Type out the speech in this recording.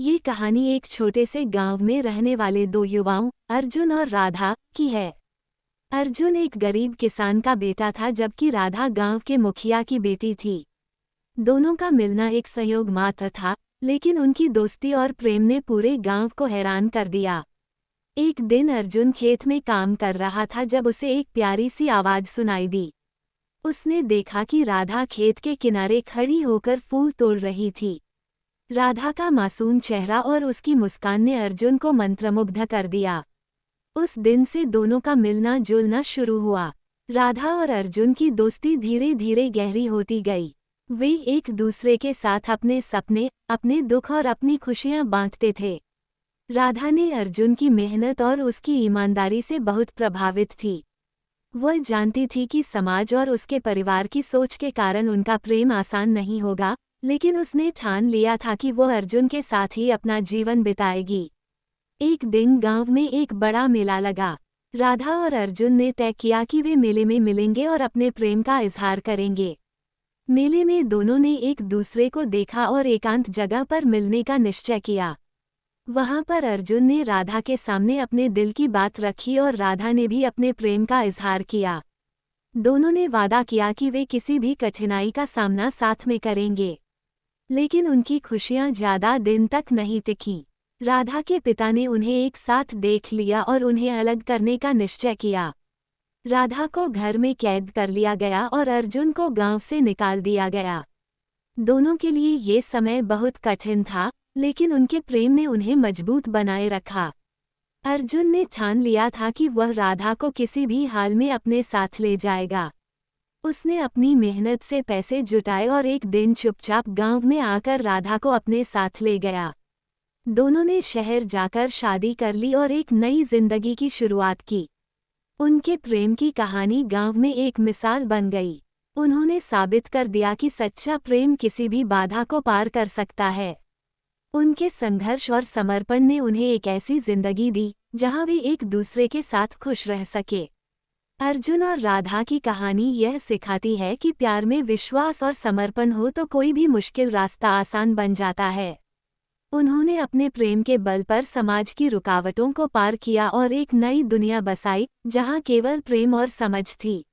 ये कहानी एक छोटे से गांव में रहने वाले दो युवाओं अर्जुन और राधा की है। अर्जुन एक गरीब किसान का बेटा था जबकि राधा गांव के मुखिया की बेटी थी। दोनों का मिलना एक संयोग मात्र था, लेकिन उनकी दोस्ती और प्रेम ने पूरे गांव को हैरान कर दिया। एक दिन अर्जुन खेत में काम कर रहा था जब उसे एक प्यारी सी आवाज सुनाई दी। उसने देखा कि राधा खेत के किनारे खड़ी होकर फूल तोड़ रही थी। राधा का मासूम चेहरा और उसकी मुस्कान ने अर्जुन को मंत्रमुग्ध कर दिया। उस दिन से दोनों का मिलना जुलना शुरू हुआ। राधा और अर्जुन की दोस्ती धीरे धीरे गहरी होती गई। वे एक दूसरे के साथ अपने सपने, अपने दुख और अपनी खुशियां बांटते थे। राधा ने अर्जुन की मेहनत और उसकी ईमानदारी से बहुत प्रभावित थी। वह जानती थी कि समाज और उसके परिवार की सोच के कारण उनका प्रेम आसान नहीं होगा, लेकिन उसने ठान लिया था कि वो अर्जुन के साथ ही अपना जीवन बिताएगी। एक दिन गांव में एक बड़ा मेला लगा। राधा और अर्जुन ने तय किया कि वे मेले में मिलेंगे और अपने प्रेम का इजहार करेंगे। मेले में दोनों ने एक दूसरे को देखा और एकांत जगह पर मिलने का निश्चय किया। वहां पर अर्जुन ने राधा के सामने अपने दिल की बात रखी और राधा ने भी अपने प्रेम का इजहार किया। दोनों ने वादा किया कि वे किसी भी कठिनाई का सामना साथ में करेंगे। लेकिन उनकी खुशियां ज्यादा दिन तक नहीं टिकीं। राधा के पिता ने उन्हें एक साथ देख लिया और उन्हें अलग करने का निश्चय किया। राधा को घर में कैद कर लिया गया और अर्जुन को गांव से निकाल दिया गया। दोनों के लिए ये समय बहुत कठिन था, लेकिन उनके प्रेम ने उन्हें मजबूत बनाए रखा। अर्जुन ने ठान लिया था कि वह राधा को किसी भी हाल में अपने साथ ले जाएगा। उसने अपनी मेहनत से पैसे जुटाए और एक दिन चुपचाप गांव में आकर राधा को अपने साथ ले गया। दोनों ने शहर जाकर शादी कर ली और एक नई जिंदगी की शुरुआत की। उनके प्रेम की कहानी गांव में एक मिसाल बन गई। उन्होंने साबित कर दिया कि सच्चा प्रेम किसी भी बाधा को पार कर सकता है। उनके संघर्ष और समर्पण ने उन्हें एक ऐसी जिंदगी दी जहां वे एक दूसरे के साथ खुश रह सके। अर्जुन और राधा की कहानी यह सिखाती है कि प्यार में विश्वास और समर्पण हो तो कोई भी मुश्किल रास्ता आसान बन जाता है। उन्होंने अपने प्रेम के बल पर समाज की रुकावटों को पार किया और एक नई दुनिया बसाई, जहां केवल प्रेम और समझ थी।